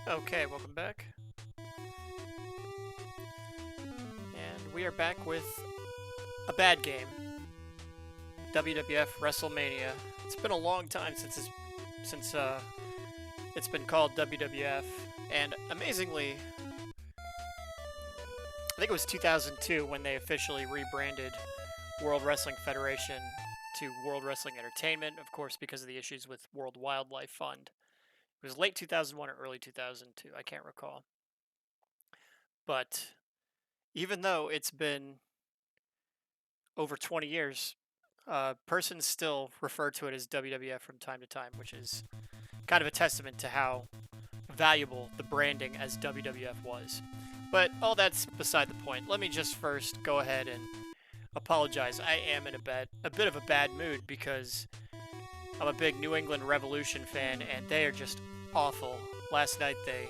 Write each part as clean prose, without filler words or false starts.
Okay, welcome back. And we are back with a bad game. WWF WrestleMania. It's been a long time since it's been called WWF, and amazingly, I think it was 2002 when they officially rebranded World Wrestling Federation to World Wrestling Entertainment, of course, because of the issues with World Wildlife Fund. It was late 2001 or early 2002, I can't recall. But even though it's been over 20 years, persons still refer to it as WWF from time to time, which is kind of a testament to how valuable the branding as WWF was. But all that's beside the point. Let me just first go ahead and apologize. I am in a bit of a bad mood because I'm a big New England Revolution fan, and they are just awful. Last night they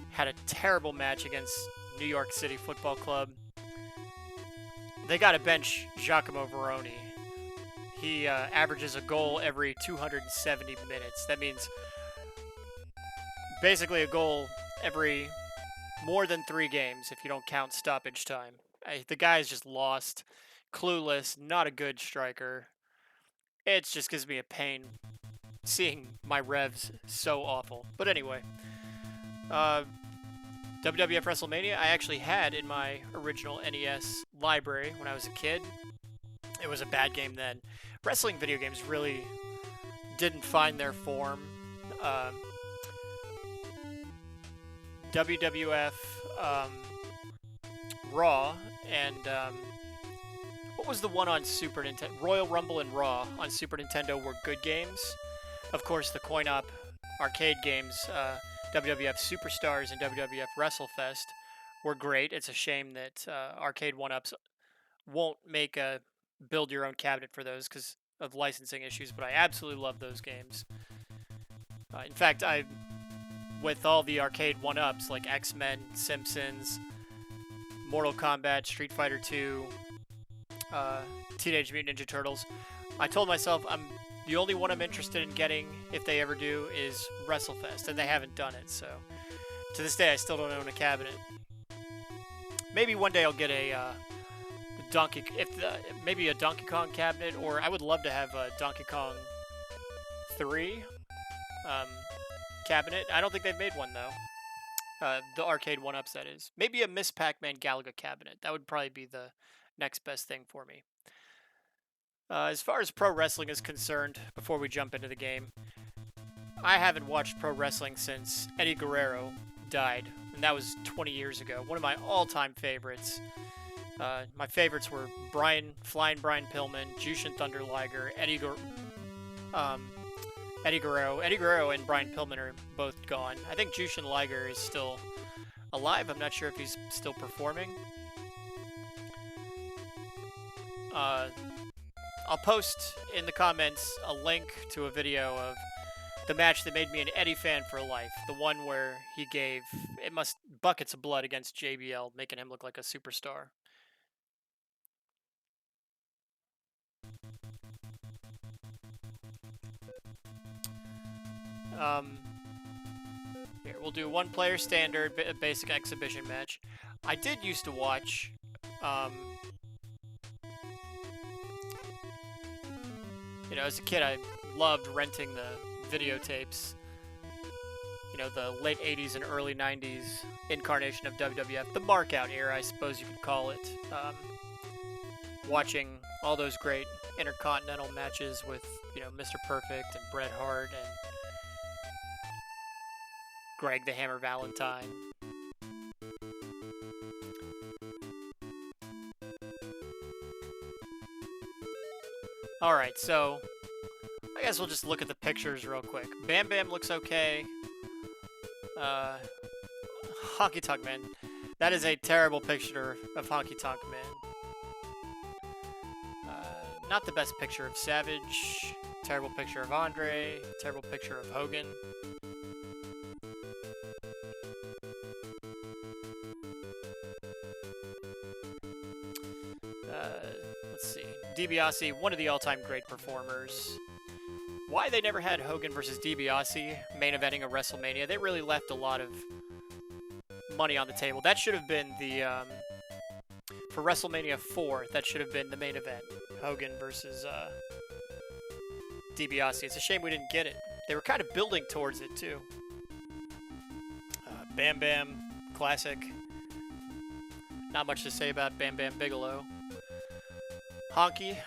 had a terrible match against New York City Football Club. They got to bench Giacomo Veroni. He averages a goal every 270 minutes. That means basically a goal every more than 3 games if you don't count stoppage time. The guy is just lost, clueless, not a good striker. It just gives me a pain seeing my revs so awful. But anyway, WWF WrestleMania I actually had in my original NES library when I was a kid. It was a bad game then. Wrestling video games really didn't find their form. WWF Raw and what was the one on Super Nintendo? Royal Rumble and Raw on Super Nintendo were good games. Of course, the coin-op arcade games, WWF Superstars and WWF WrestleFest, were great. It's a shame that arcade one-ups won't make a build-your-own cabinet for those because of licensing issues, but I absolutely love those games. In fact, with all the arcade one-ups like X-Men, Simpsons, Mortal Kombat, Street Fighter 2, Teenage Mutant Ninja Turtles, I told myself the only one I'm interested in getting, if they ever do, is WrestleFest, and they haven't done it, so to this day I still don't own a cabinet. Maybe one day I'll get a maybe a Donkey Kong cabinet, or I would love to have a Donkey Kong 3 cabinet. I don't think they've made one though. The arcade one-ups, that is. Maybe a Miss Pac-Man Galaga cabinet. That would probably be the next best thing for me. As far as pro wrestling is concerned, before we jump into the game, I haven't watched pro wrestling since Eddie Guerrero died, and that was 20 years ago. One of my all-time favorites. My favorites were Flyin Brian Pillman, Jushin Thunder Liger, Eddie Guerrero. Eddie Guerrero and Brian Pillman are both gone. I think Jushin Liger is still alive. I'm not sure if he's still performing. I'll post in the comments a link to a video of the match that made me an Eddie fan for life. The one where he gave buckets of blood against JBL, making him look like a superstar. Here, we'll do one player standard, basic exhibition match. I did used to watch, as a kid I loved renting the videotapes, the late 80s and early 90s incarnation of WWF, the mark-out era, I suppose you could call it. Watching all those great intercontinental matches with, Mr. Perfect and Bret Hart and Greg the Hammer Valentine. Alright, so I guess we'll just look at the pictures real quick. Bam Bam looks okay. Honky Tonk Man. That is a terrible picture of Honky Tonk Man. Not the best picture of Savage. Terrible picture of Andre. Terrible picture of Hogan. Let's see. DiBiase, one of the all-time great performers. why they never had Hogan versus DiBiase main eventing a WrestleMania. They really left a lot of money on the table. That should have been the, for WrestleMania 4, that should have been the main event. Hogan versus DiBiase. It's a shame we didn't get it. They were kind of building towards it, too. Bam Bam, classic. Not much to say about Bam Bam Bigelow. Honky,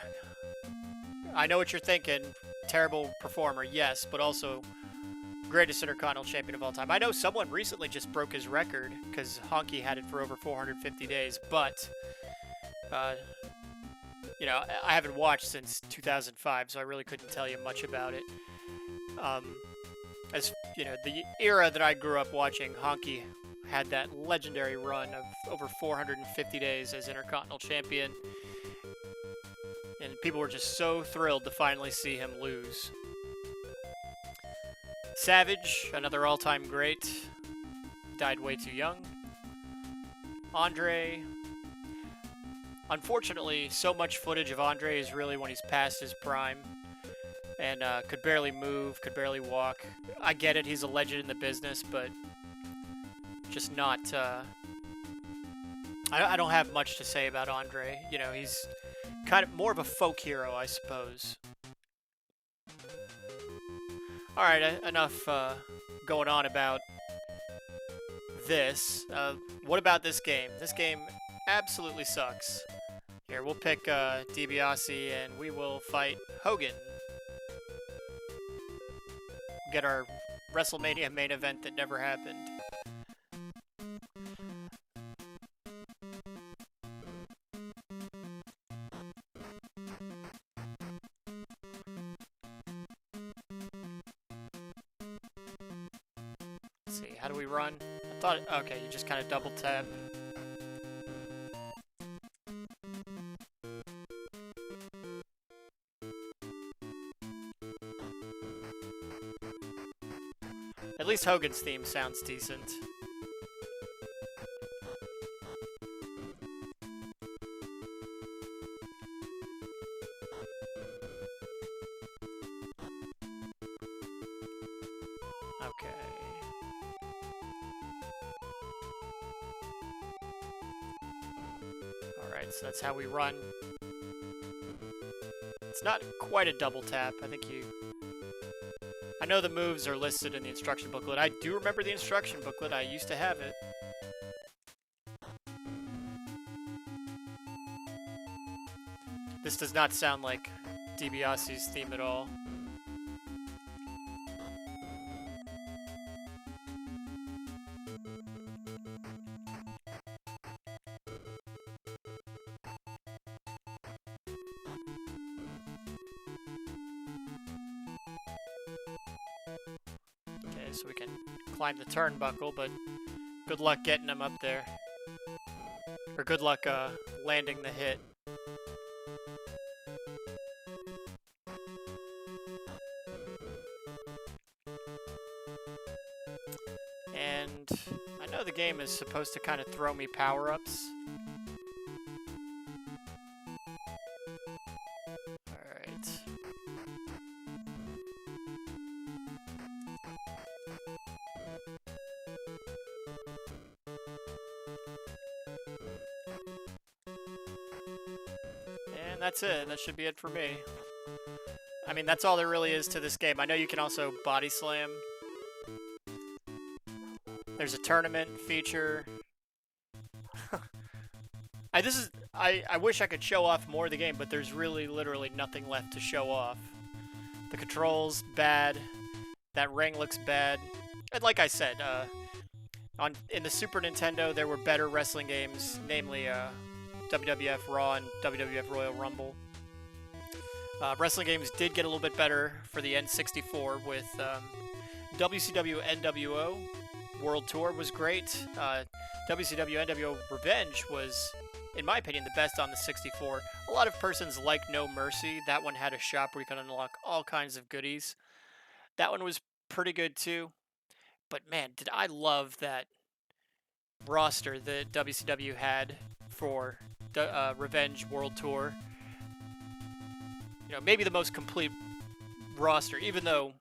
I know what you're thinking. Terrible performer, yes, but also greatest Intercontinental Champion of all time. I know someone recently just broke his record because Honky had it for over 450 days, but, you know, I haven't watched since 2005, so I really couldn't tell you much about it. As you know, the era that I grew up watching, Honky had that legendary run of over 450 days as Intercontinental Champion. And people were just so thrilled to finally see him lose. Savage, another all-time great, died way too young. Andre, unfortunately, so much footage of Andre is really when he's past his prime. And could barely move, could barely walk. I get it, he's a legend in the business, but just not... I don't have much to say about Andre. You know, he's kind of more of a folk hero, I suppose. Alright, enough going on about this. What about this game? This game absolutely sucks. Here, we'll pick DiBiase and we will fight Hogan. Get our WrestleMania main event that never happened. Let's see, how do we run? I thought, okay, you just kind of double tap. At least Hogan's theme sounds decent. Okay. Alright, so that's how we run. It's not quite a double tap. I know the moves are listed in the instruction booklet. I do remember the instruction booklet. I used to have it. This does not sound like DiBiase's theme at all. So we can climb the turnbuckle, but good luck getting him up there. Or good luck landing the hit. And I know the game is supposed to kind of throw me power-ups. That's it. That should be it for me. I mean, that's all there really is to this game. I know you can also body slam. There's a tournament feature. I wish I could show off more of the game, but there's really literally nothing left to show off. The controls, bad. That ring looks bad. And like I said, in the Super Nintendo, there were better wrestling games, namely WWF Raw and WWF Royal Rumble. Wrestling games did get a little bit better for the N64 with WCW NWO World Tour was great. WCW NWO Revenge was, in my opinion, the best on the 64. A lot of persons like No Mercy. That one had a shop where you could unlock all kinds of goodies. That one was pretty good too. But man, did I love that roster that WCW had for Revenge World Tour. You know, maybe the most complete roster, even though,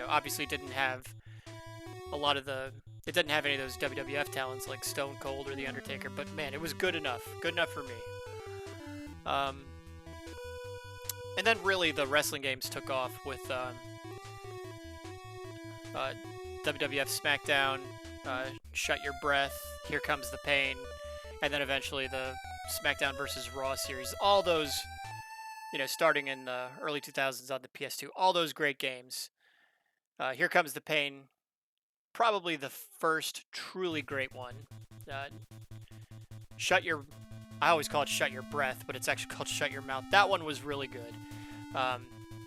obviously it didn't have it didn't have any of those WWF talents like Stone Cold or The Undertaker, but man, it was good enough for me. And then really the wrestling games took off with WWF SmackDown, Shut Your Breath, Here Comes the Pain, and then eventually the SmackDown versus Raw series. All those, starting in the early 2000s on the PS2, all those great games. Here Comes the Pain, probably the first truly great one. I always call it Shut Your Breath, but it's actually called Shut Your Mouth. That one was really good.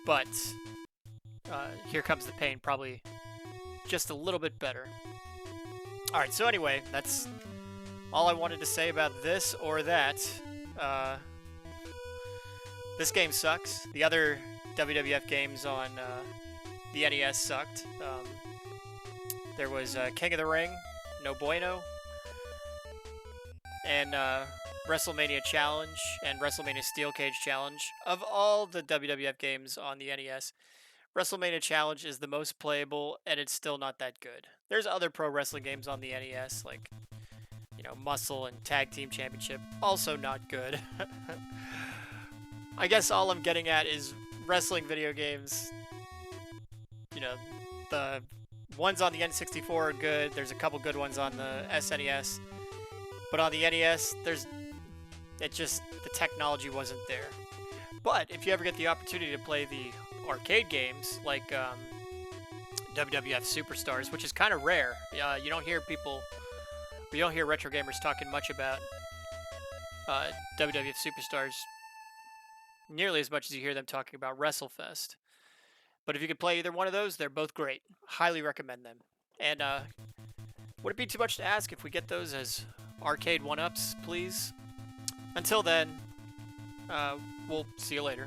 But Here Comes the Pain, probably just a little bit better. Alright, so anyway, that's all I wanted to say about this or that. This game sucks. The other WWF games on the NES sucked. There was King of the Ring, no bueno, and WrestleMania Challenge and WrestleMania Steel Cage Challenge. Of all the WWF games on the NES, WrestleMania Challenge is the most playable, and it's still not that good. There's other pro wrestling games on the NES, like, Muscle and Tag Team Championship, also not good. I guess all I'm getting at is wrestling video games, the ones on the N64 are good. There's a couple good ones on the SNES. But on the NES, the technology wasn't there. But if you ever get the opportunity to play the arcade games, like WWF Superstars, which is kind of rare. You don't hear retro gamers talking much about WWF Superstars nearly as much as you hear them talking about WrestleFest. But if you could play either one of those, they're both great. Highly recommend them. And would it be too much to ask if we get those as arcade one-ups, please? Until then, we'll see you later.